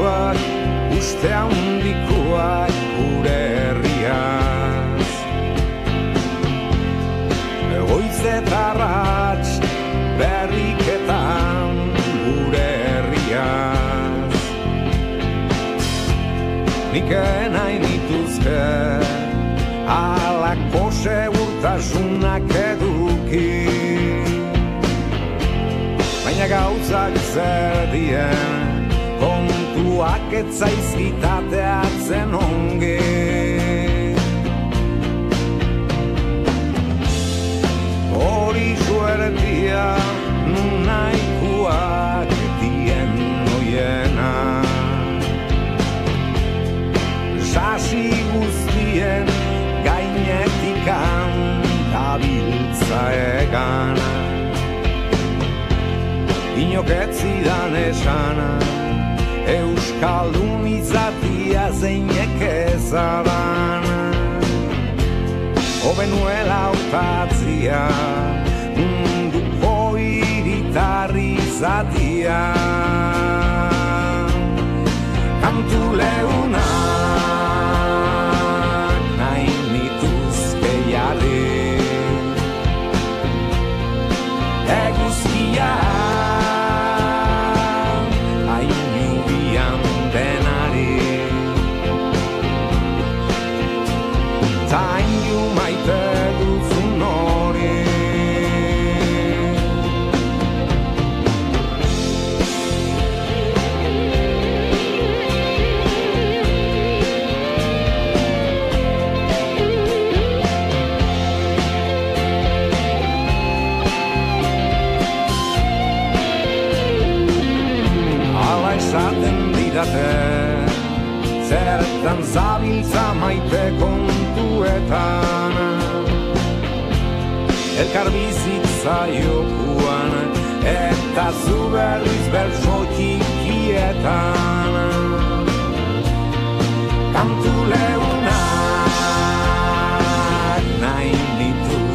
kantuak uste handikoak gure herriaz. Goiz eta arrats berriketan gure herriaz. Nik nahi nituzke halako segurtasunak eduki, baina gauzak zer dien kontuak ez zaizkitateatzen ongi. Hori suertia nun nahikoak dien noiena, sasi guztien gainetikan dabiltza egan. Inok ez zidan esana euskaldun izatia zeinek ezadan, hobenuela hautatzia munduko hiritarri izatia. Kantu leunak nahi nituzke jarri, eguzkia ainubian denari, ta ainu maite duzun hori. Esaten didate zertan zabiltza maite kontuetan, elkar bizitza jokuan eta zu berriz berso txikietan. Kantu leunak nahi nituzke